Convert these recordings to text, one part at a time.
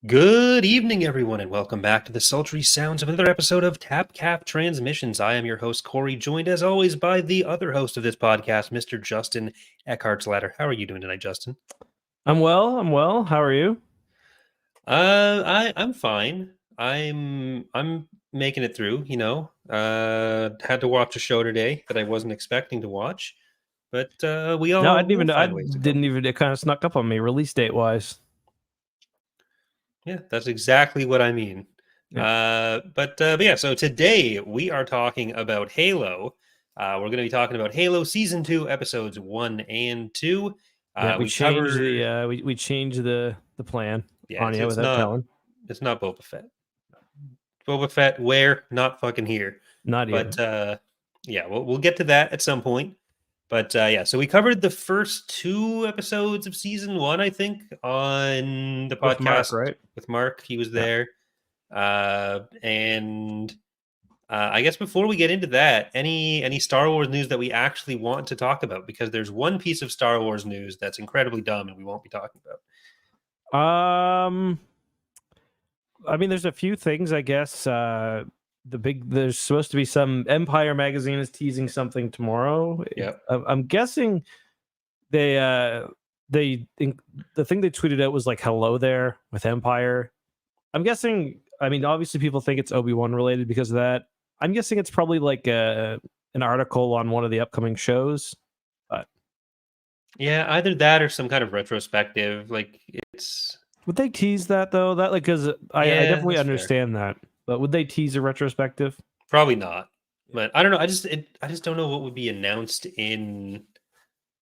Good evening, everyone, and welcome back to the sultry sounds of another episode of Tapcaf Transmissions. I am your host, Corey, joined as always by the other host of this podcast, Mr. Justin Eckhart's Ladder. How are you doing tonight, Justin? I'm well. How are you? I'm fine. I'm making it through, had to watch a show today that I wasn't expecting to watch, but we'll find ways to go. It kind of snuck up on me release date wise. Yeah, that's exactly what I mean. Yeah. But yeah, so today we are talking about Halo. We're going to be talking about Halo Season 2, Episodes 1 and 2. We changed we changed the plan on you without telling. It's not Boba Fett. Boba Fett, where? Not fucking here. Not here. But yeah, we'll get to that at some point. But yeah, so we covered the first 2 episodes of Season 1, I think, on the podcast with Mark, right? With Mark. He was there. And I guess before we get into that, any Star Wars news that we actually want to talk about? Because there's one piece of Star Wars news that's incredibly dumb and we won't be talking about. I mean, there's a few things, I guess. There's supposed to be some Empire magazine is teasing something tomorrow. Yep. I'm guessing the thing they tweeted out was like "Hello there" with Empire. I'm guessing. I mean, obviously, people think it's Obi-Wan related because of that. I'm guessing it's probably like an article on one of the upcoming shows. But yeah, either that or some kind of retrospective. Like it's. Would they tease that though? That because I definitely understand that. But would they tease a retrospective? Probably not. But I don't know. I just don't know what would be announced in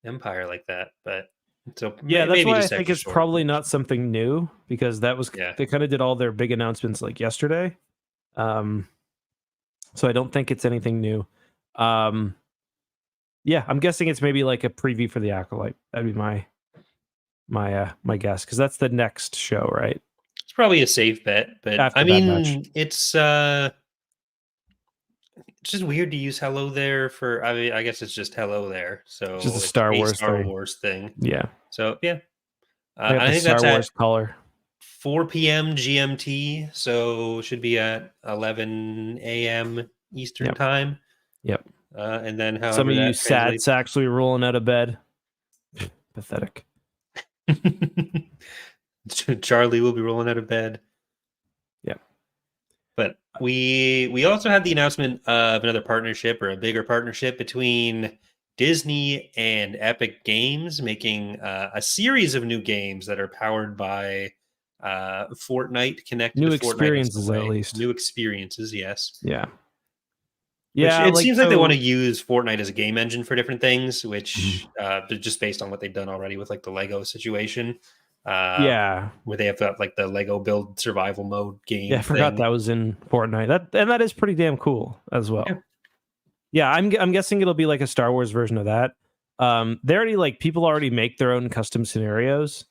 Empire like that. But so yeah, that's why I think it's probably not something new because that was they kind of did all their big announcements like yesterday. So I don't think it's anything new. Yeah, I'm guessing it's maybe like a preview for the Acolyte. That'd be my guess because that's the next show, right? It's probably a safe bet, but After I mean, it's just weird to use "hello there" for. I mean, I guess it's just "hello there," so just it's a Star Wars thing. Yeah. So yeah, I think Star Wars color. 4 p.m. GMT, so should be at 11 a.m. Eastern time. Yep. And then how some of you sads actually rolling out of bed. Pathetic. Charlie will be rolling out of bed. Yeah. But we also had the announcement of another partnership or a bigger partnership between Disney and Epic Games, making a series of new games that are powered by Fortnite, connected new to experiences Fortnite at least. New experiences, yes. Yeah. Yeah, it seems like they want to use Fortnite as a game engine for different things, which just based on what they've done already with like the Lego situation. Where they have got like the Lego build survival mode game. Yeah, I forgot that was in Fortnite. That is pretty damn cool as well. Yeah, I'm guessing it'll be like a Star Wars version of that. They already like people already make their own custom scenarios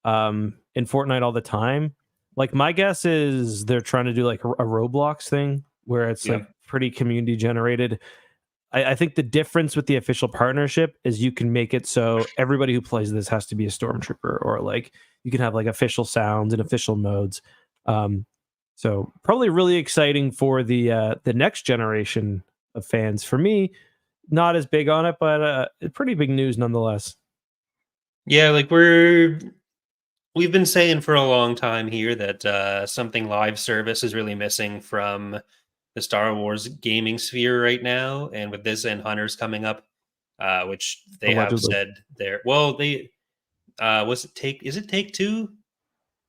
in Fortnite all the time. Like my guess is they're trying to do like a Roblox thing where it's like pretty community generated. I think the difference with the official partnership is you can make it so everybody who plays this has to be a stormtrooper, or like you can have like official sounds and official modes. So probably really exciting for the next generation of fans. For me, not as big on it, but pretty big news nonetheless. Yeah, like we've been saying for a long time here that something live service is really missing from the Star Wars gaming sphere right now, and with this and Hunters coming up, which they have said there. Well, they is it Take-Two?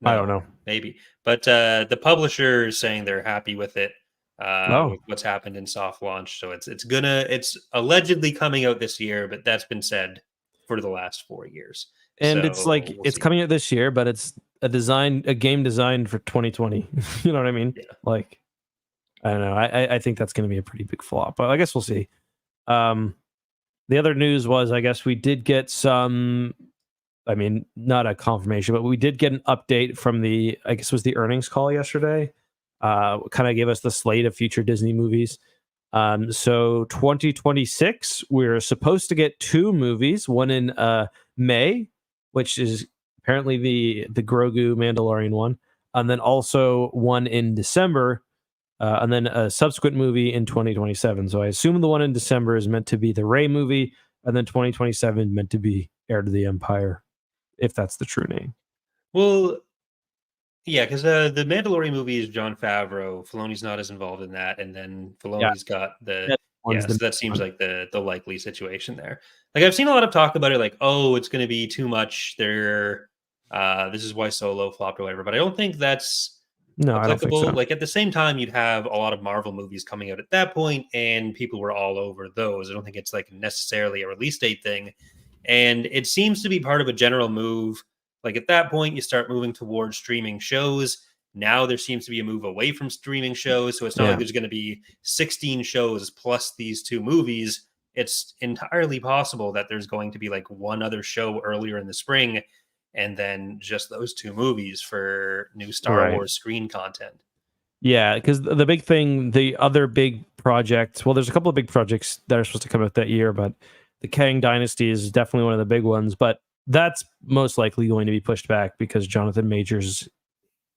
No, I don't know, maybe, but the publisher is saying they're happy with it. With what's happened in soft launch, so it's allegedly coming out this year, but that's been said for the last 4 years. And so it's like it's coming out this year, but it's a game designed for 2020. You know what I mean? Yeah. Like. I don't know. I think that's going to be a pretty big flop, but I guess we'll see. The other news was, I guess we did get some, I mean, not a confirmation, but we did get an update from I guess it was the earnings call yesterday. Kind of gave us the slate of future Disney movies. So 2026, we're supposed to get 2 movies, one in May, which is apparently the Grogu Mandalorian one. and then also one in December, and then a subsequent movie in 2027. So I assume the one in December is meant to be the Rey movie, and then 2027 meant to be Heir to the Empire, if that's the true name. Well, yeah, because the Mandalorian movie is Jon Favreau. Filoni's not as involved in that, and then Yeah, Filoni's got the that one's so the that seems one. like the likely situation there. Like I've seen a lot of talk about it, like oh, it's going to be too much. This is why Solo flopped or whatever. But I don't think that's No, I don't think applicable. so. Like at the same time, you'd have a lot of Marvel movies coming out at that point, and people were all over those. I don't think it's like necessarily a release date thing, and it seems to be part of a general move. Like at that point, you start moving towards streaming shows. Now there seems to be a move away from streaming shows, so it's not like Yeah, there's going to be 16 shows plus these two movies. It's entirely possible that there's going to be like one other show earlier in the spring and then just those two movies for new Star right. Wars screen content. Yeah, because the big thing, the other big project, well, there's a couple of big projects that are supposed to come out that year, but the Kang Dynasty is definitely one of the big ones. But that's most likely going to be pushed back because Jonathan Majors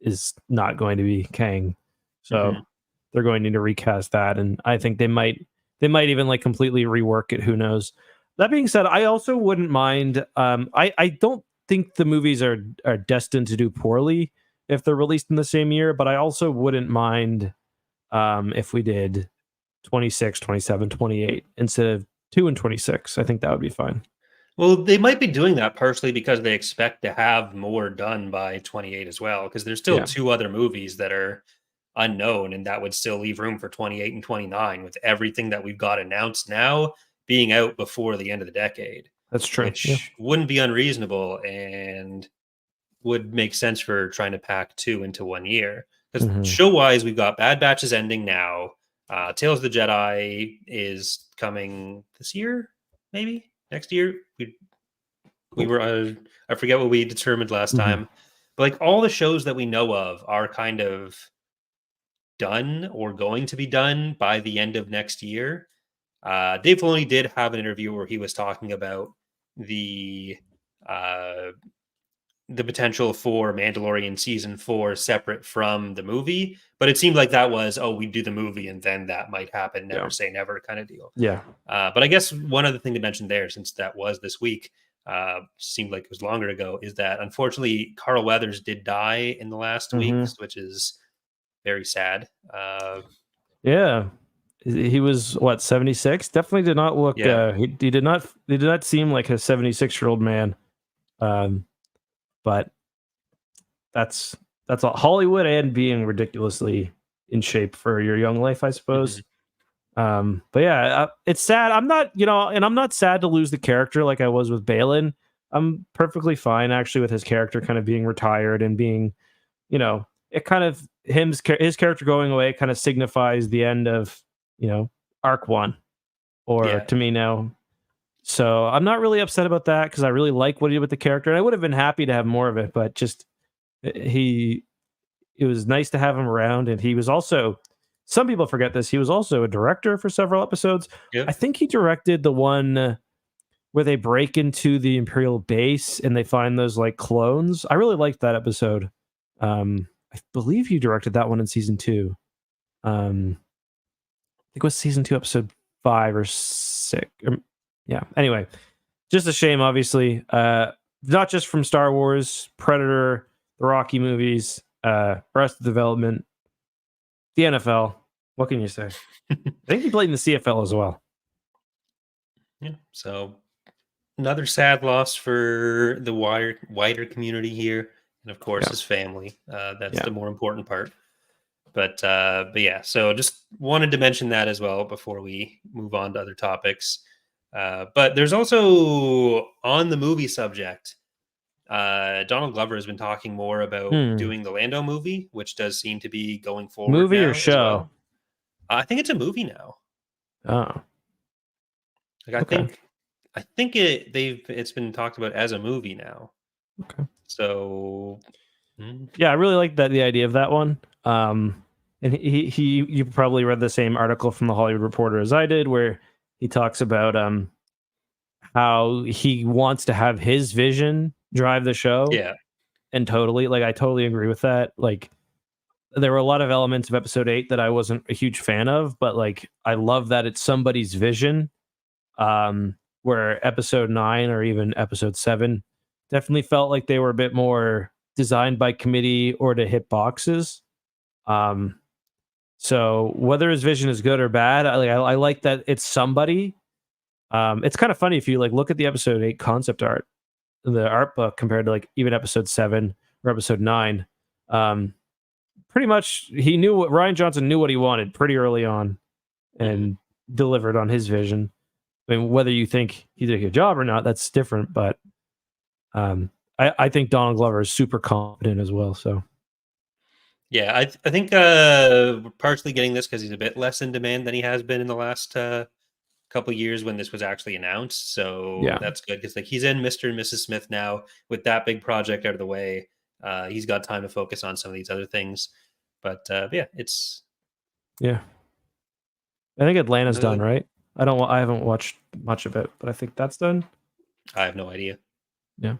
is not going to be Kang. So Mhm. they're going to need to recast that. And I think they might even like completely rework it. Who knows? That being said, I also wouldn't mind. I don't think the movies are destined to do poorly if they're released in the same year, but I also wouldn't mind if we did 26, 27, 28 instead of 2 and 26. I think that would be fine. Well, they might be doing that partially because they expect to have more done by 28 as well, because there's still Yeah, two other movies that are unknown, and that would still leave room for 28 and 29 with everything that we've got announced now being out before the end of the decade, that's true. Yeah. which wouldn't be unreasonable and would make sense for trying to pack two into 1 year. Because Hmm. show wise, we've got Bad Batch is ending now. Tales of the Jedi is coming this year, maybe next year. We Cool. were I forget what we determined last Hmm. time, but like all the shows that we know of are kind of done or going to be done by the end of next year. Dave Filoni did have an interview where he was talking about the uh, the potential for Mandalorian season 4 separate from the movie, but it seemed like that was, oh, we do the movie and then that might happen, Yeah. never say never kind of deal. Yeah. But I guess one other thing to mention there, since that was this week, seemed like it was longer ago, is that unfortunately Carl Weathers did die in the last week, Hmm. which is very sad. Yeah. He was what, 76? Definitely did not look Yeah. he did not seem like a 76-year-old man. Um but that's all Hollywood and being ridiculously in shape for your young life, I suppose. Mhm. But yeah, it's sad. I'm not, and I'm not sad to lose the character like I was with Balin. I'm perfectly fine actually with his character kind of being retired and being, it kind of his character going away kind of signifies the end of, arc 1 or Yeah. to me now. So I'm not really upset about that because I really like what he did with the character and I would have been happy to have more of it, but just he it was nice to have him around. And he was also, some people forget this, he was also a director for several episodes. I Yep. think he directed the one where they break into the Imperial base and they find those like clones. I really liked that episode. I believe he directed that one in season 2. I think it was season 2, episode 5 or 6. Yeah. Anyway, just a shame, obviously. Not just from Star Wars, Predator, the Rocky movies, Arrested Development, the NFL. What can you say? I think he played in the CFL as well. Yeah. So another sad loss for the wider community here, and of course Yeah. his family. That's Yeah. the more important part. But yeah, so just wanted to mention that as well before we move on to other topics. But there's also on the movie subject. Donald Glover has been talking more about Hmm. doing the Lando movie, which does seem to be going forward Movie or now as show? well. I think it's a movie now. Oh, Like okay. I think it's been talked about as a movie now. Okay. So Yeah, I really like the idea of that one. And you probably read the same article from the Hollywood Reporter as I did, where he talks about how he wants to have his vision drive the show. yeah, and totally, like, I totally agree with that. Like, there were a lot of elements of episode 8 that I wasn't a huge fan of, but like, I love that it's somebody's vision. Where episode 9 or even episode 7 definitely felt like they were a bit more designed by committee or to hit boxes. Um, so whether his vision is good or bad, I like that it's somebody. It's kind of funny if you like look at the episode 8 concept art, the art book compared to like even episode 7 or episode 9. Pretty much he knew what Ryan Johnson knew what he wanted pretty early on and delivered on his vision. I mean, whether you think he did a good job or not, that's different. But I think Donald Glover is super competent as well. So Yeah, I think we're partially getting this because he's a bit less in demand than he has been in the last couple years when this was actually announced. So yeah, that's good because like he's in Mr. and Mrs. Smith now with that big project out of the way. He's got time to focus on some of these other things. But yeah, it's I think Atlanta's another, done, right? I haven't watched much of it, but I think that's done. I have no idea. Yeah.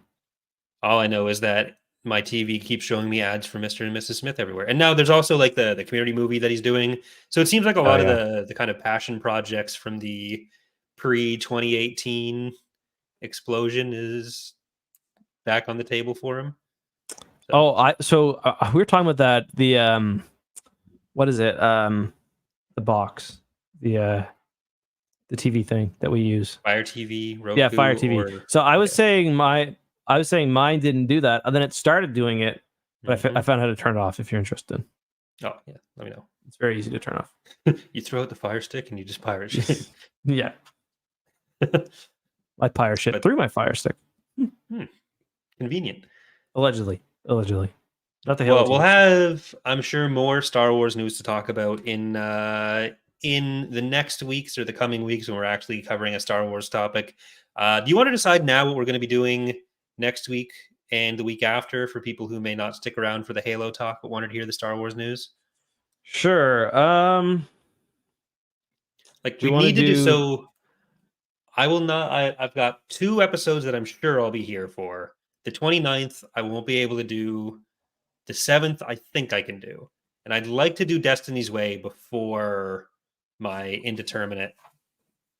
All I know is that my TV keeps showing me ads for Mr. and Mrs. Smith everywhere. And now there's also like the community movie that he's doing. So it seems like a lot of the kind of passion projects from the pre 2018 explosion is back on the table for him. So we were talking about that, the what is it? The box. The TV thing that we use. Fire TV, Roku. Yeah, Fire TV. So I was saying mine didn't do that, and then it started doing it, but I found how to turn it off if you're interested. Oh, yeah. Let me know. It's very easy to turn off. You throw out the Fire Stick and you just pirate shit. Yeah. I pirate shit through my Fire Stick. Convenient. Allegedly. Not the Well, we'll have, I'm sure, more Star Wars news to talk about in the next weeks or the coming weeks when we're actually covering a Star Wars topic. Do you want to decide now what we're going to be doing next week and the week after for people who may not stick around for the Halo talk but wanted to hear the Star Wars news? Sure. Like we need to do so. I will not. I've got 2 episodes that I'm sure I'll be here for. The 29th, I won't be able to do. The 7th, I think I can do. And I'd like to do Destiny's Way before my indeterminate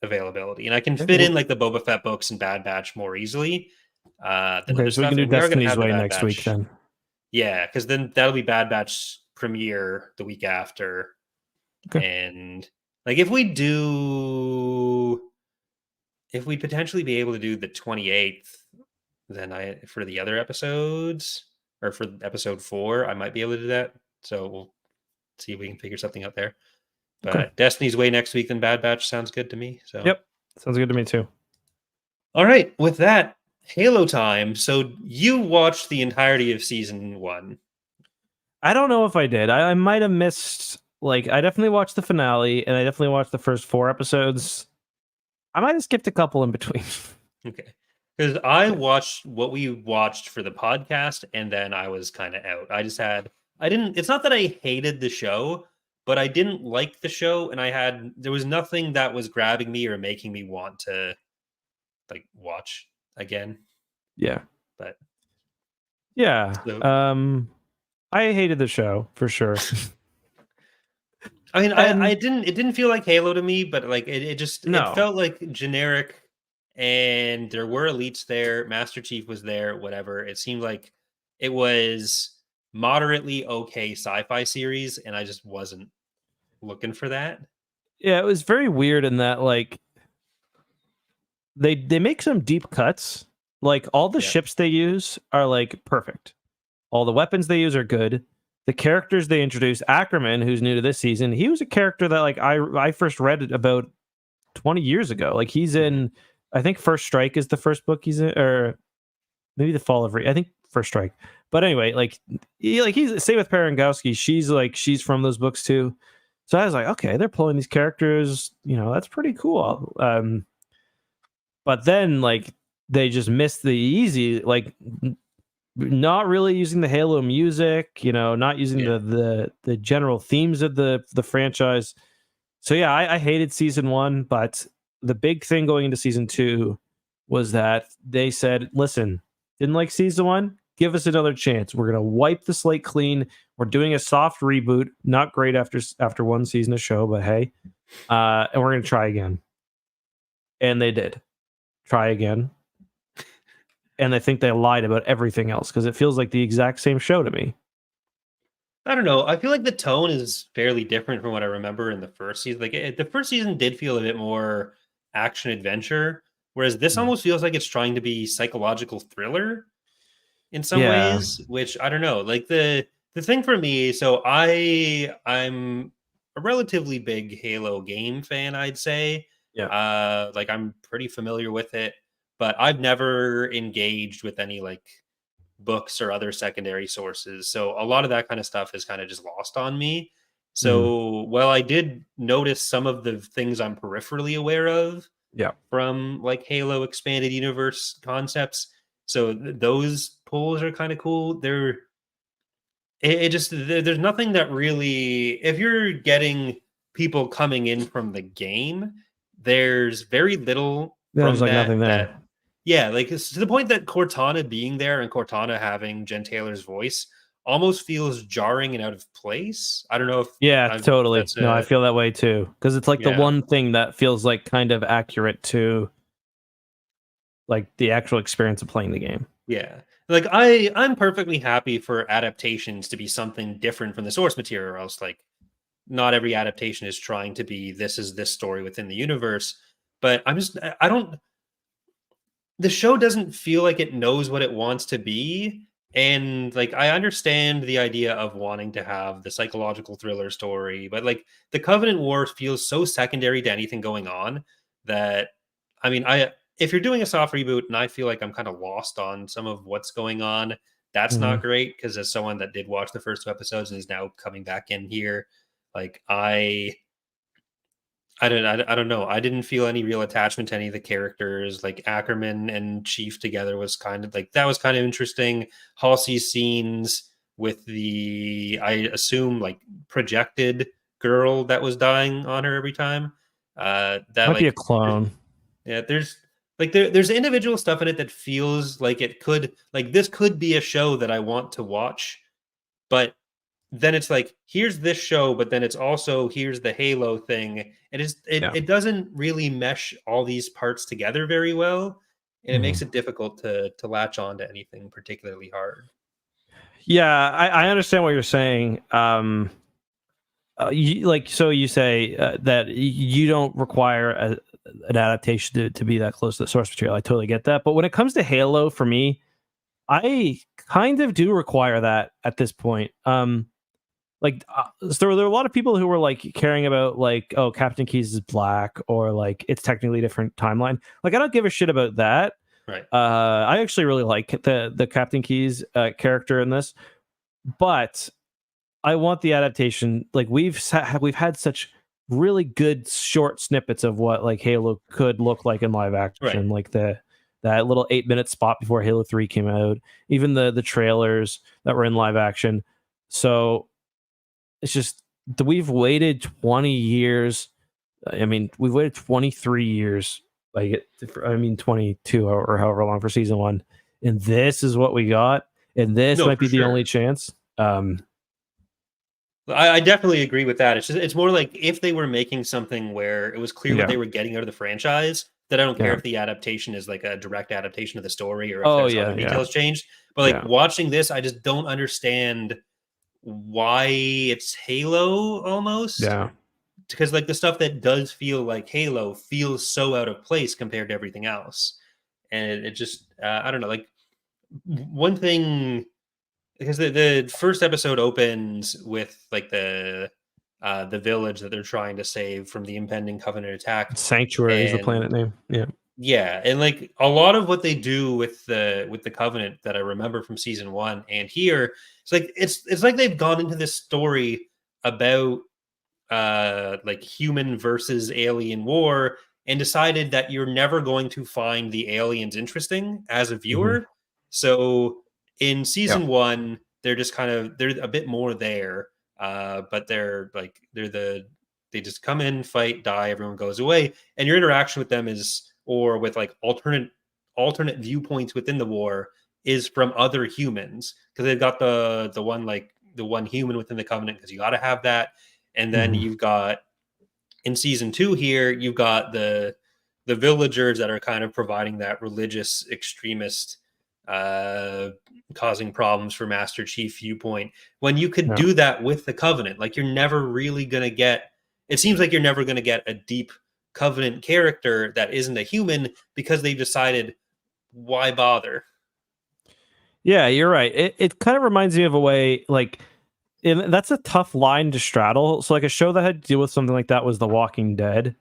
availability. And I can fit in like the Boba Fett books and Bad Batch more easily. Okay, so we can do Destiny's Way next week then. Yeah, because then that'll be Bad Batch premiere the week after. Okay. And like if we'd potentially be able to do the 28th, then for the other episodes or for episode 4, I might be able to do that. So we'll see if we can figure something out there. But Destiny's Way next week, then Bad Batch sounds good to me. So yep, sounds good to me too. All right, with that, Halo time. So you watched the entirety of season 1. I don't know if I did. I might have missed. Like, I definitely watched the finale, and I definitely watched the first 4 episodes. I might have skipped a couple in between. Okay. Because I watched what we watched for the podcast, and then I was kind of out. It's not that I hated the show, but I didn't like the show, and there was nothing that was grabbing me or making me want to, like, watch again. Yeah. But. Yeah. So, I hated the show, for sure. I mean, it didn't feel like Halo to me, but like it felt like generic, and there were elites there. Master Chief was there, whatever. It seemed like it was moderately okay sci-fi series, and I just wasn't looking for that. Yeah, it was very weird in that like they make some deep cuts. Like all the ships they use are like perfect. All the weapons they use are good. The characters they introduce, Ackerman, who's new to this season, he was a character that like I first read about 20 years ago. Like he's in, I think First Strike is the first book he's in, or maybe The Fall of I think First Strike. But anyway, like he's same with Parangowski. She's from those books too. So I was like, okay, they're pulling these characters. You know, that's pretty cool. But then like they just missed the easy like. Not really using the Halo music, not using the general themes of the franchise. So yeah, I hated season 1, but the big thing going into season 2 was that they said, listen, didn't like season 1, give us another chance. We're gonna wipe the slate clean. We're doing a soft reboot. Not great after one season of show, but hey, and we're gonna try again. And they did try again, and I think they lied about everything else because it feels like the exact same show to me. I don't know. I feel like the tone is fairly different from what I remember in the first season. Like the first season did feel a bit more action adventure, whereas this Mm. almost feels like it's trying to be psychological thriller in some Yeah, ways, which I don't know. Like the thing for me, so I'm a relatively big Halo game fan, I'd say. yeah. Like I'm pretty familiar with it, but I've never engaged with any like books or other secondary sources. So a lot of that kind of stuff is kind of just lost on me. Mm. So while I did notice some of the things I'm peripherally aware of Yeah. from like Halo expanded universe concepts, so those pulls are kind of cool. It just there's nothing that really, if you're getting people coming in from the game, there's very little There's from like nothing that there. yeah, like it's to the point that Cortana being there and Cortana having Jen Taylor's voice almost feels jarring and out of place. I don't know if Yeah, I totally. that's No, I a feel that way too. Because it's like the yeah. one thing that feels like kind of accurate to like the actual experience of playing the game. Yeah. Like I'm perfectly happy for adaptations to be something different from the source material, or else like not every adaptation is trying to be this is this story within the universe. But I don't the show doesn't feel like it knows what it wants to be. And like I understand the idea of wanting to have the psychological thriller story, but like the Covenant War feels so secondary to anything going on that I mean, I if you're doing a soft reboot and I feel like I'm kind of lost on some of what's going on, that's Mhm. not great because as someone that did watch the first two episodes and is now coming back in here, like I don't know. I didn't feel any real attachment to any of the characters. Like Ackerman and Chief together was kind of like that was kind of interesting. Halsey's scenes with the I assume like projected girl that was dying on her every time. That Might be a like clone. yeah, there's like there's individual stuff in it that feels like it could like this could be a show that I want to watch, but then it's like here's this show, but then it's also here's the Halo thing. Yeah. It doesn't really mesh all these parts together very well, and it makes Mhm. it difficult to latch on to anything particularly hard. Yeah, I understand what you're saying. So you say that you don't require an adaptation to be that close to the source material. I totally get that. But when it comes to Halo, for me, I kind of do require that at this point. So there are a lot of people who were like caring about like, oh, Captain Keys is black or like it's technically a different timeline. Like I don't give a shit about that. Right. I actually really like the Captain Keys character in this, but I want the adaptation. Like we've had such really good short snippets of what like Halo could look like in live Right. action, like that little 8 minute spot before Halo 3 came out, even the trailers that were in live action. So it's just we've waited 20 years. I mean, we've waited 23 years. I mean, 22 or however long for season one, and this is what we got, and this No, might for be the only sure. chance. I definitely agree with that. It's more like if they were making something where it was clear what Yeah, they were getting out of the franchise, that I don't care yeah. if the adaptation is like a direct adaptation of the story or if Oh there's yeah, other yeah, details changed. But like yeah, watching this, I just don't understand why it's Halo almost yeah. because like the stuff that does feel like Halo feels so out of place compared to everything else, and it just I don't know. Like one thing because the first episode opens with like the village that they're trying to save from the impending Covenant attack, Sanctuary is the and planet name. Yeah. yeah, and like a lot of what they do with the Covenant that I remember from season one and here, it's like they've gone into this story about like human versus alien war and decided that you're never going to find the aliens interesting as a Hmm. viewer. So in Yeah. season one, they're just kind of they're a bit more there, but they just come in, fight, die, everyone goes away, and your interaction with them is or with like alternate viewpoints within the war is from other humans, because they've got the one, like the one human within the Covenant, because you got to have that, and then Mhm. you've got in season 2 here, you've got the villagers that are kind of providing that religious extremist, uh causing problems for Master Chief viewpoint, when you could Yeah. do that with the Covenant. Like, you're never really going to get, it seems like you're never going to get a deep Covenant character that isn't a human, because they've decided, why bother? Yeah, you're right. It kind of reminds me of a way like that's a tough line to straddle. So like a show that had to deal with something like that was The Walking Dead,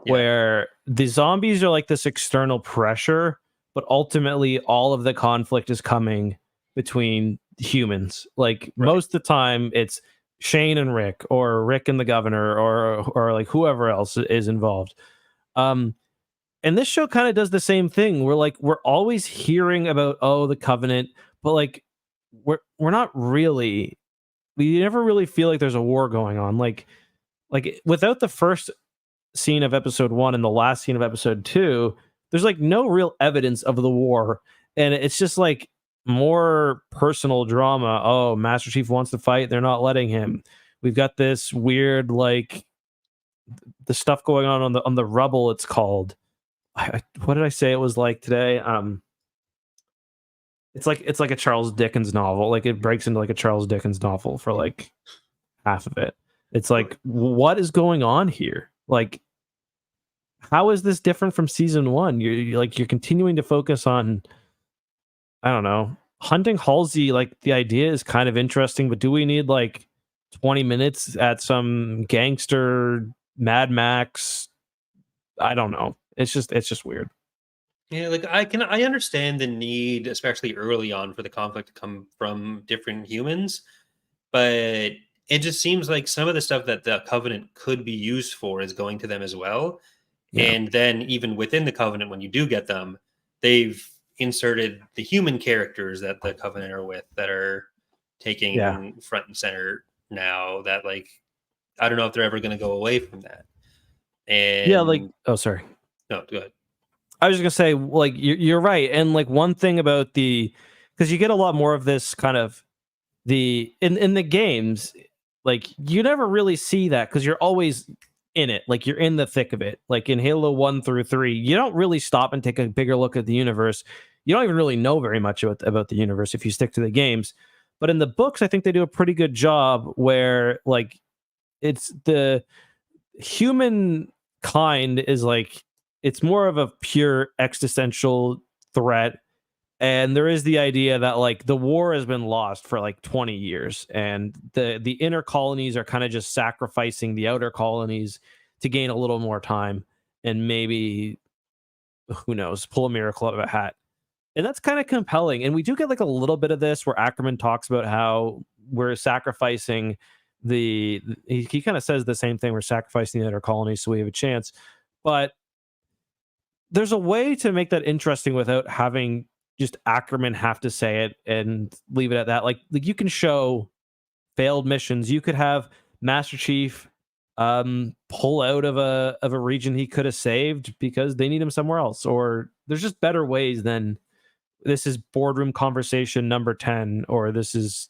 Yeah, where the zombies are like this external pressure, but ultimately all of the conflict is coming between humans. Like right. most of the time it's Shane and Rick, or Rick and the governor, or like whoever else is involved. Um and this show kind of does the same thing. We're always hearing about, oh, the Covenant, but like we're not really, we never really feel like there's a war going on. Like without the first scene of episode 1 and the last scene of episode 2, there's like no real evidence of the war, and it's just like more personal drama. Oh, Master Chief wants to fight, they're not letting him. We've got this weird like the stuff going on the rubble, it's called. What did I say it was like today? It's like a Charles Dickens novel. Like it breaks into like a Charles Dickens novel for like half of it. It's like, what is going on here? Like, how is this different from season 1? You're continuing to focus on, I don't know, hunting Halsey. Like the idea is kind of interesting, but do we need like 20 minutes at some gangster Mad Max? I don't know. It's just weird. Yeah, like I understand the need, especially early on, for the conflict to come from different humans, but it just seems like some of the stuff that the Covenant could be used for is going to them as well. Yeah. And then even within the Covenant, when you do get them, they've inserted the human characters that the Covenant are with, that are Yeah. taking front and center now, that, like, I don't know if they're ever going to go away from that. Yeah, like, And oh, sorry. no, good. I was just gonna say, like, you're right, and like one thing about the, because you get a lot more of this kind of the in the games, like you never really see that because you're always in it, like you're in the thick of it. Like in Halo 1 through 3, you don't really stop and take a bigger look at the universe. You don't even really know very much about the universe if you stick to the games. But in the books, I think they do a pretty good job where like it's the human kind is like, it's more of a pure existential threat, and there is the idea that like the war has been lost for like 20 years, and the inner colonies are kind of just sacrificing the outer colonies to gain a little more time, and maybe, who knows, pull a miracle out of a hat. And that's kind of compelling, and we do get like a little bit of this where Ackerman talks about how we're sacrificing he kind of says the same thing, we're sacrificing the outer colonies so we have a chance. But there's a way to make that interesting without having just Ackerman have to say it and leave it at that. Like you can show failed missions. You could have Master Chief pull out of a region he could have saved because they need him somewhere else. Or there's just better ways than this is boardroom conversation number 10, or this is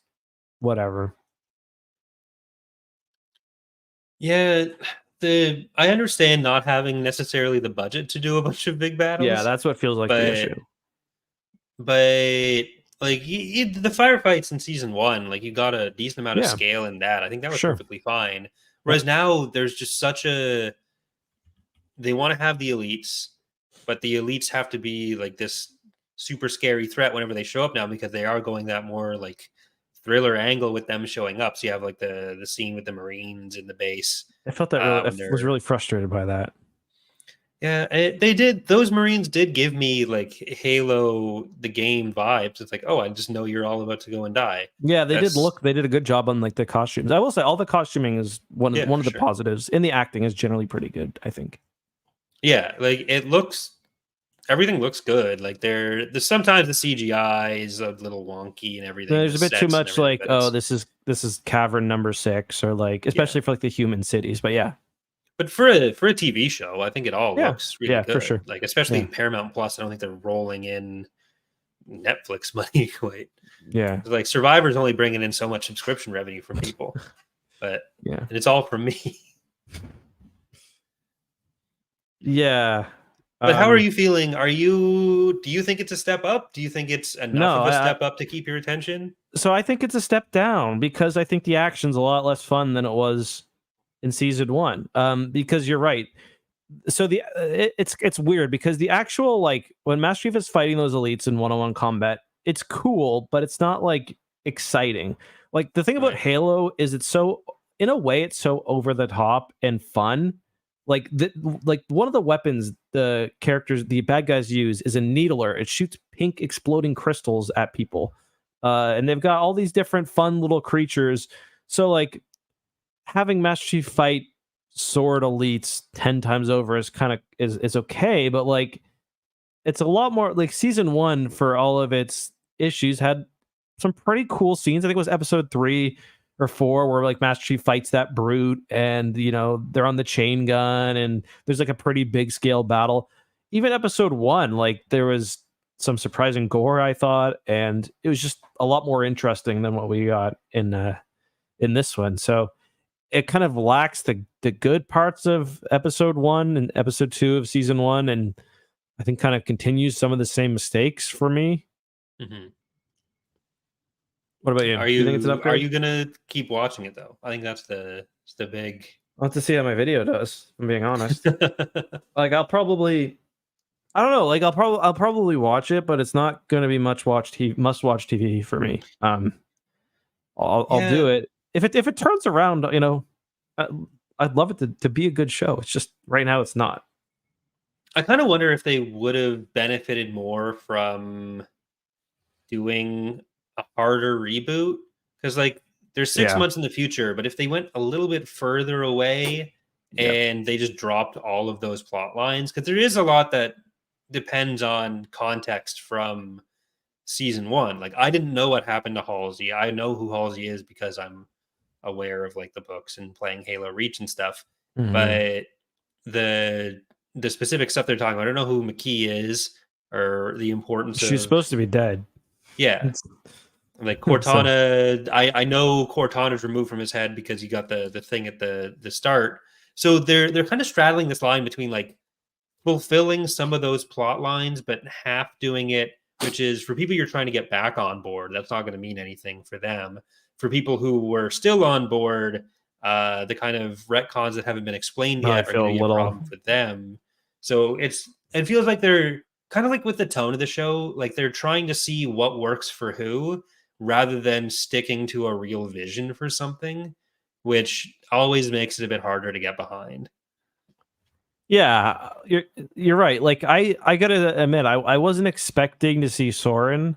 whatever. Yeah, the I understand not having necessarily the budget to do a bunch of big Yeah, battles, that's what feels like the but issue. but like the firefights in season 1, like, you got a decent amount of Yeah, scale in that. I think that was sure. perfectly fine. Yeah. Whereas now there's just such a, they want to have the elites, but the elites have to be like this super scary threat whenever they show up now, because they are going that more like thriller angle with them showing up. So you have like the scene with the Marines in the base, I felt that really, I when was they're, really frustrated by that. yeah, they did. Those Marines did give me like Halo the game vibes. It's like, oh, I just know you're all about to go and die. Yeah, That's they did a good job on like the costumes. I will say all the costuming is Yeah, one for of the sure. positives, and the acting is generally pretty good, I think. Yeah, like, it looks, everything looks good. Like, the sometimes the CGI is a little wonky and everything, There's the a bit too sets and much everything, like, but oh, it's, this is cavern number 6, or like, yeah. especially for like the human cities. But yeah. But for a TV show, I think it all Yeah. looks really Yeah, for good. sure. Like, especially Yeah. Paramount Plus, I don't think they're rolling in Netflix money quite. Yeah. Like Survivor's only bringing in so much subscription revenue from people, but Yeah. and it's all from me. Yeah. But how are you feeling? Do you think it's a step up? Do you think it's enough No, of a step up to keep your attention? so I think it's a step down because I think the action's a lot less fun than it was in season 1. Because you're right. So it's weird because the actual, like, when Master Chief is fighting those elites in one-on-one combat, it's cool, but it's not like exciting. Like, the thing about Right. Halo is it's so, in a way, it's so over the top and fun. Like, one of the weapons the bad guys use is a needler. It shoots pink exploding crystals at people, and they've got all these different fun little creatures. So, like, having Master Chief fight sword elites 10 times over is kind of is okay, but like, it's a lot more like season 1, for all of its issues, had some pretty cool scenes. I think it was episode 3 or 4 where like Master Chief fights that brute, and they're on the chain gun, and there's like a pretty big scale battle. Even episode 1, like, there was some surprising gore, I thought, and it was just a lot more interesting than what we got in this one. So it kind of lacks the good parts of episode 1 and episode 2 of season 1, and I think kind of continues some of the same mistakes for me. Mm-hmm. What about you? Are Do you think it's an are upgrade? you gonna keep watching it though? I think that's the big. I'll have to see how my video does, if I'm being honest. Like, I'll probably, I don't know, like, I'll probably watch it, but it's not going to be must watch TV for me. I'll do Yeah, it if it turns around. I, I'd love it to be a good show. It's just right now it's not. I kind of wonder if they would have benefited more from doing a harder reboot, because like there's 6 months in the future, but if they went a little bit further away Yeah. and they just dropped all of those plot lines, because there is a lot that depends on context from season 1. Like I didn't know what happened to Halsey. I know who Halsey is because I'm aware of like the books and playing Halo Reach and stuff. Mhm. But the the specific stuff they're talking about, I don't know who McKee is or the importance She's of. supposed to be dead. Yeah, like So, Cortana. I know Cortana's removed from his head because he got the thing at the start. So they're kind of straddling this line between like fulfilling some of those plot lines, but half doing it, which is for people you're trying to get back on board. That's not going to mean anything for them. For people who were still on board, the kind of retcons that haven't been explained I yet are feel going a to be a little. problem for them. So it feels like they're kind of like with the tone of the show, like they're trying to see what works for who rather than sticking to a real vision for something, which always makes it a bit harder to get behind. Yeah, you're right. Like, I gotta admit, I wasn't expecting to see Soren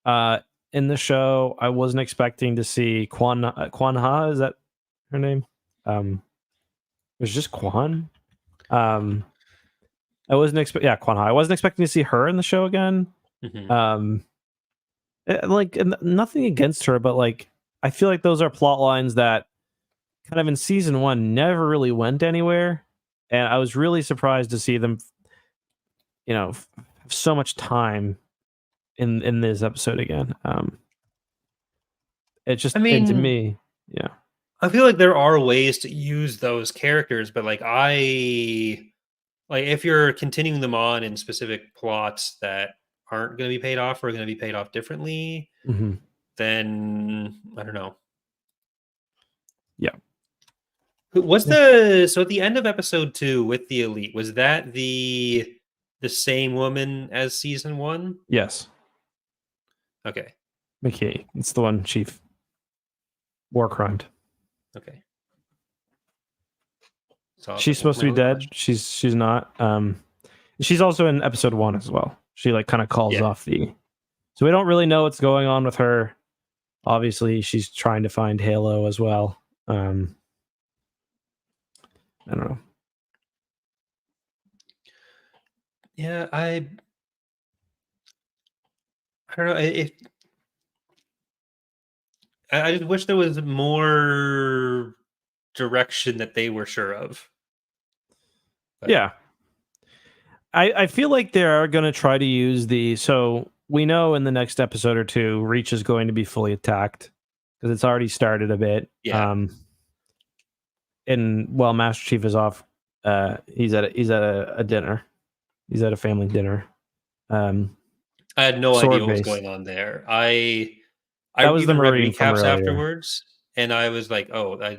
uh in the show. I wasn't expecting to see Kwan Ha. Is that her name? It was just Kwan. Um, I wasn't Kwan Ha. I wasn't expecting to see her in the show again. Mhm. Um, like, nothing against her, but like, I feel like those are plot lines that kind of in season 1 never really went anywhere, and I was really surprised to see them, have so much time in this episode again. It just, I and to mean, me, yeah, I feel like there are ways to use those characters, but like if you're continuing them on in specific plots that aren't going to be paid off or going to be paid off differently, hmm then I don't know. yeah, Was the so at the end of episode 2 with the elite, was that the same woman as season 1? yes, Okay. McKay. It's the one, Chief War Crime. Okay. So She's that was supposed to my be only dead. question. She's not. She's also in episode 1 as well. She like kind of calls Yeah. off the. So we don't really know what's going on with her. Obviously, she's trying to find Halo as well. I don't know. Yeah, I don't know if I just wish there was more direction that they were sure of. But Yeah, I feel like they are going to try to use the. So we know in the next episode or two, Reach is going to be fully attacked because it's already started a bit. Yeah. And while Master Chief is off, he's at a dinner. He's at a family dinner. I had no idea what was going on there. I was the even read Marine from recaps earlier. afterwards, and I was like, "Oh,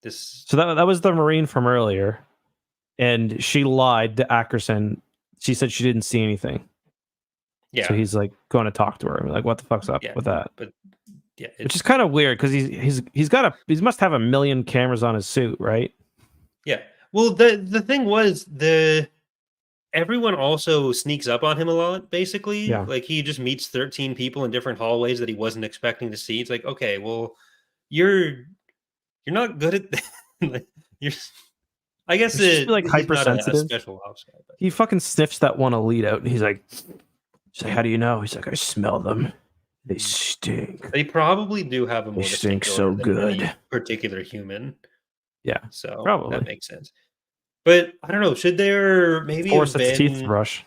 this." So that was the Marine from earlier, and she lied to Ackerson. She said she didn't see anything. Yeah. So he's like going to talk to her. Like, what the fuck's up with that? But yeah, which is kind of weird because he must have a million cameras on his suit, right? Yeah. Well, the thing was everyone also sneaks up on him a lot, basically. Yeah. Like he just meets 13 people in different hallways that he wasn't expecting to see. It's like, okay, well, you're not good at like, you're I guess it like hypersensitive. Not a special ops guy, but. He fucking sniffs that one elite out and he's like, how do you know? He's like, I smell them. They stink. They probably do have a more stink so good. Any particular human. Yeah. So probably that makes sense. But I don't know, should there maybe force the teeth brush?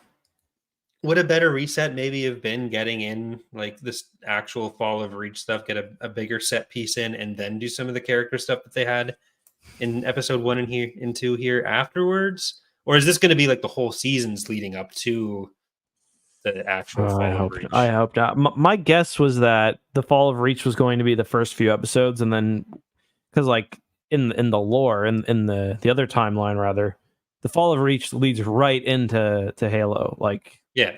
Would a better reset maybe have been getting in like this actual Fall of Reach stuff, get a bigger set piece in, and then do some of the character stuff that they had in episode 1 and 2 here afterwards? Or is this going to be like the whole seasons leading up to the actual Fall of Reach? I hope not. My guess was that the Fall of Reach was going to be the first few episodes, and then because like in the lore, in the other timeline rather, the Fall of Reach leads right into Halo. Like, yeah,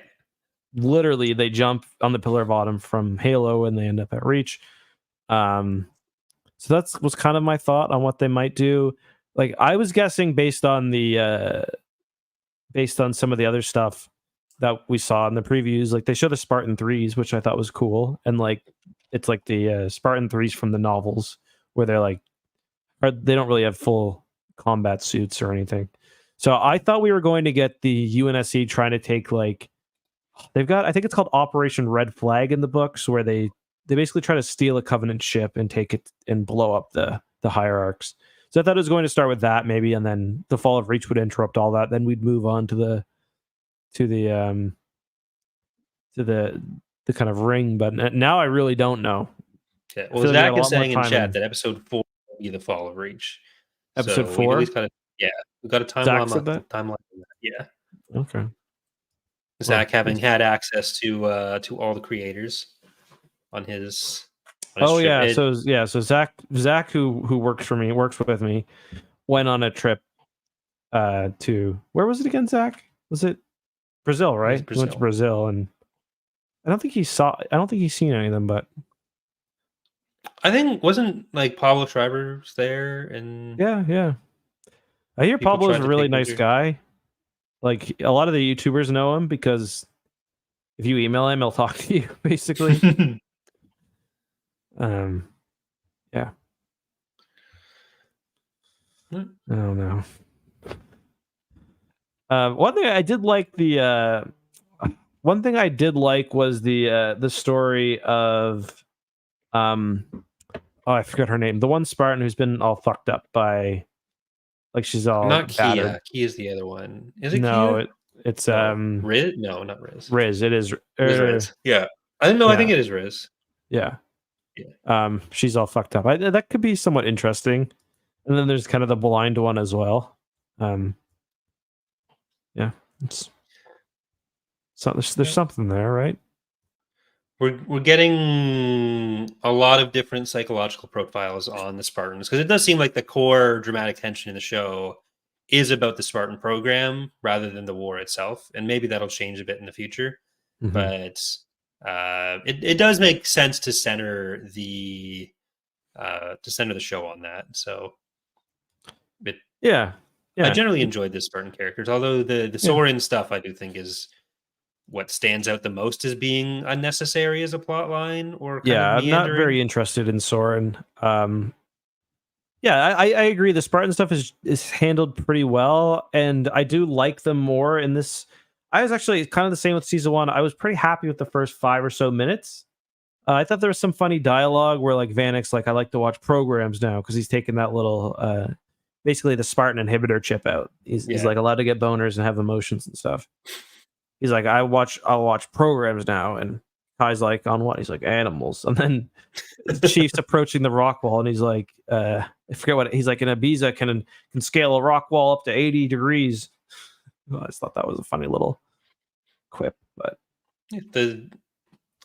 literally they jump on the pillar bottom from Halo and they end up at Reach. So that was kind of my thought on what they might do. Like, I was guessing based on some of the other stuff that we saw in the previews. Like, they showed the Spartan 3s, which I thought was cool, and like it's like the Spartan 3s from the novels where they're like, they don't really have full combat suits or anything. So I thought we were going to get the UNSC trying to take, like, they've got, I think it's called Operation Red Flag in the books, where they basically try to steal a Covenant ship and take it and blow up the hierarchs. So I thought it was going to start with that maybe, and then the Fall of Reach would interrupt all that. Then we'd move on to the kind of ring. But now I really don't know. Yeah. Well, Zach is saying in chat that episode 4 will be the Fall of Reach. Episode 4? We've got a timeline. Yeah. Okay. Zach having had access to all the creators on his. Trip. So Zach who works with me, went on a trip to, where was it again, Zach? Was it Brazil, right? He went to Brazil, and I don't think he's seen any of them, but I think wasn't like Pablo Schreiber's there, and yeah. I hear Pablo's a really nice guy. Like, a lot of the YouTubers know him because if you email him, he'll talk to you, basically. Yeah. I don't know. One thing I did like was the story of I forgot her name. The one Spartan who's been all fucked up by, like, she's all not battered. Kia is the other one. Is it no, Kia? It's Riz? No, not Riz. Riz. It is Riz. Yeah. I didn't know. Yeah. I think it is Riz. Yeah. She's all fucked up. That could be somewhat interesting. And then there's kind of the blind one as well. Yeah. There's something there, right? We're getting a lot of different psychological profiles on the Spartans, because it does seem like the core dramatic tension in the show is about the Spartan program rather than the war itself, and maybe that'll change a bit in the future. Mm-hmm. But it does make sense to center the show on that. So, I generally enjoyed the Spartan characters, although the Soren stuff I do think is what stands out the most as being unnecessary as a plot line, or I'm not very interested in Soren. I agree. The Spartan stuff is handled pretty well, and I do like them more in this. I was actually kind of the same with season 1. I was pretty happy with the first 5 or so minutes. I thought there was some funny dialogue where, like, Vanek's like, I like to watch programs now, because he's taken that little basically the Spartan inhibitor chip out. He's like allowed to get boners and have emotions and stuff. he's like, I'll watch programs now, and Kai's like, on what? He's like, animals, and then Chief's approaching the rock wall, and he's like, I forget what he's like. An Ibiza can scale a rock wall up to 80 degrees. I just thought that was a funny little quip, but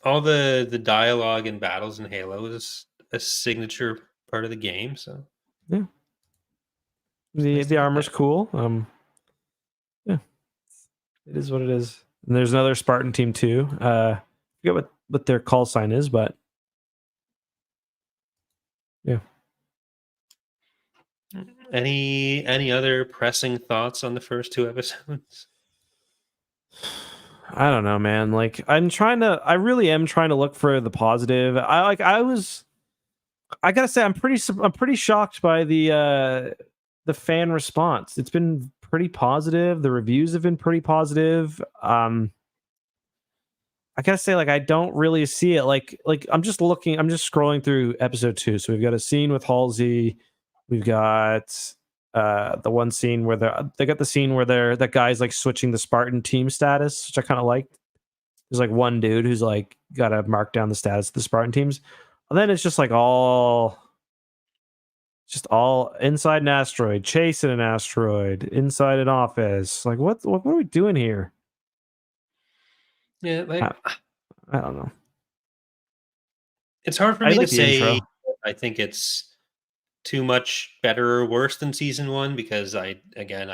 all the dialogue and battles in Halo is a signature part of the game. So yeah, nice the to get armor's that. cool. Yeah, it is what it is. And there's another Spartan team too. I forget what their call sign is, but yeah. Any other pressing thoughts on the first 2 episodes? I don't know, man. Like I really am trying to look for the positive. I gotta say, I'm pretty shocked by the fan response. It's been pretty positive. The reviews have been pretty positive. I gotta say, like, I don't really see it. Like I'm just scrolling through episode 2. So we've got a scene with Halsey. We've got the one scene where they got the scene where that guy's like switching the Spartan team status, which I kind of liked. There's like one dude who's like got to mark down the status of the Spartan teams. And then it's just like all inside an asteroid, chasing an asteroid, inside an office. Like what are we doing here? Yeah, I, like I don't know. it's hard for I me to like the say. intro. I think it's too much better or worse than season 1 because I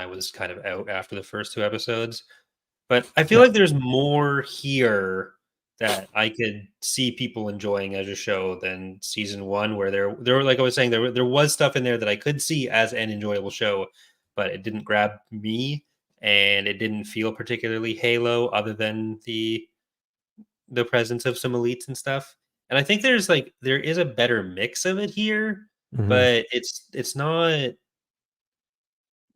was kind of out after the first 2 episodes. But I feel Yeah. like there's more here that I could see people enjoying as a show than season 1, where there were, like I was saying, there was stuff in there that I could see as an enjoyable show, but it didn't grab me and it didn't feel particularly Halo other than the presence of some elites and stuff. And I think there is a better mix of it here, Mhm. but it's not.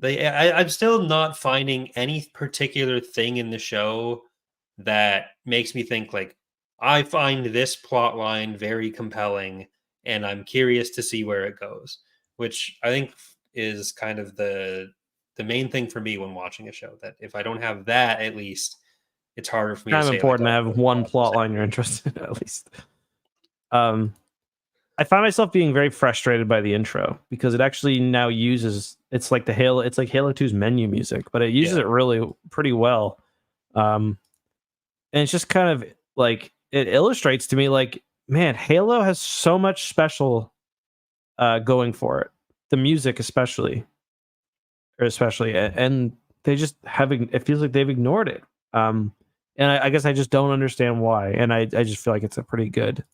I'm still not finding any particular thing in the show that makes me think like I find this plot line very compelling and I'm curious to see where it goes, which I think is kind of the main thing for me when watching a show. That if I don't have that, at least it's harder for me to Kind of say like, important to oh, have the one plot was plot line you're interested in at least. I find myself being very frustrated by the intro because it actually now uses it's like Halo 2's menu music, but it uses yeah. it really pretty well. And it's just kind of like it illustrates to me like, man, Halo has so much special going for it. The music especially and they just having it feels like they've ignored it. And I guess I just don't understand why. And I just feel like it's a pretty good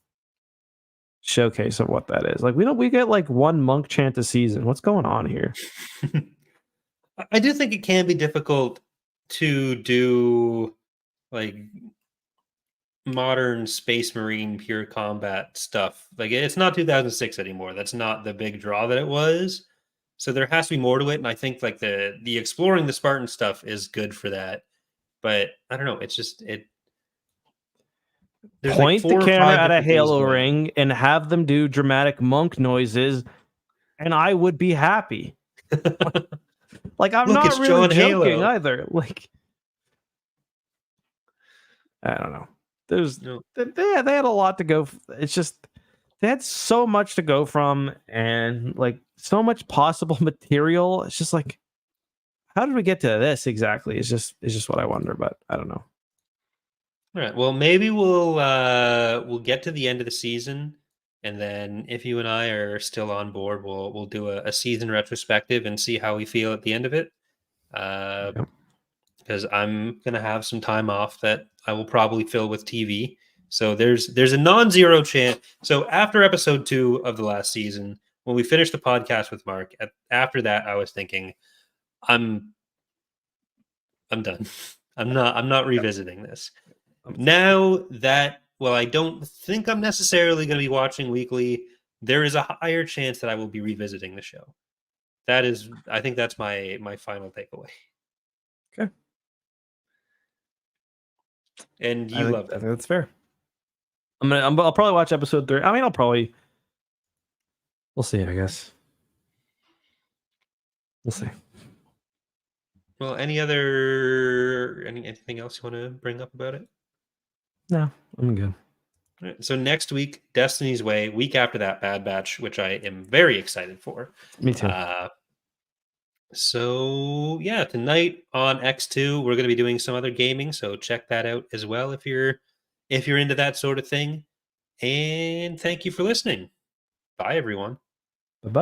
showcase of what that is. Like we get like one monk chant a season. What's going on here? I do think it can be difficult to do like modern space marine pure combat stuff. Like it's not 2006 anymore. That's not the big draw that it was. So there has to be more to it, and I think like the exploring the Spartan stuff is good for that. But I don't know. It's just it. There's like Point the 4 or camera 5 at a different things Halo going on. ring and have them do dramatic monk noises, and I would be happy. Like I'm Look, not it's really John joking Halo. either. Like I don't know. There's No. they had a lot to go. It's just they had so much to go from, and like so much possible material. It's just like, how did we get to this exactly? It's just what I wonder, but I don't know. All right. Well, maybe we'll get to the end of the season, and then if you and I are still on board, we'll do a season retrospective and see how we feel at the end of it. Yeah. Because I'm gonna have some time off that I will probably fill with TV. So there's a non-zero chance. So after episode 2 of the last season, when we finished the podcast with Mark, after that, I was thinking, I'm I'm done. I'm not revisiting this. Now that I don't think I'm necessarily going to be watching weekly, there is a higher chance that I will be revisiting the show. I think that's my final takeaway. Okay. And you loved I it. think that's fair. I'll probably watch episode 3. I mean, we'll see, I guess. We'll see. Well, anything else you want to bring up about it? No, I'm good. All right, so next week, Destiny's Way. Week after that, Bad Batch, which I am very excited for. Me too. So yeah, tonight on X2, we're going to be doing some other gaming. So check that out as well if you're into that sort of thing. And thank you for listening. Bye, everyone.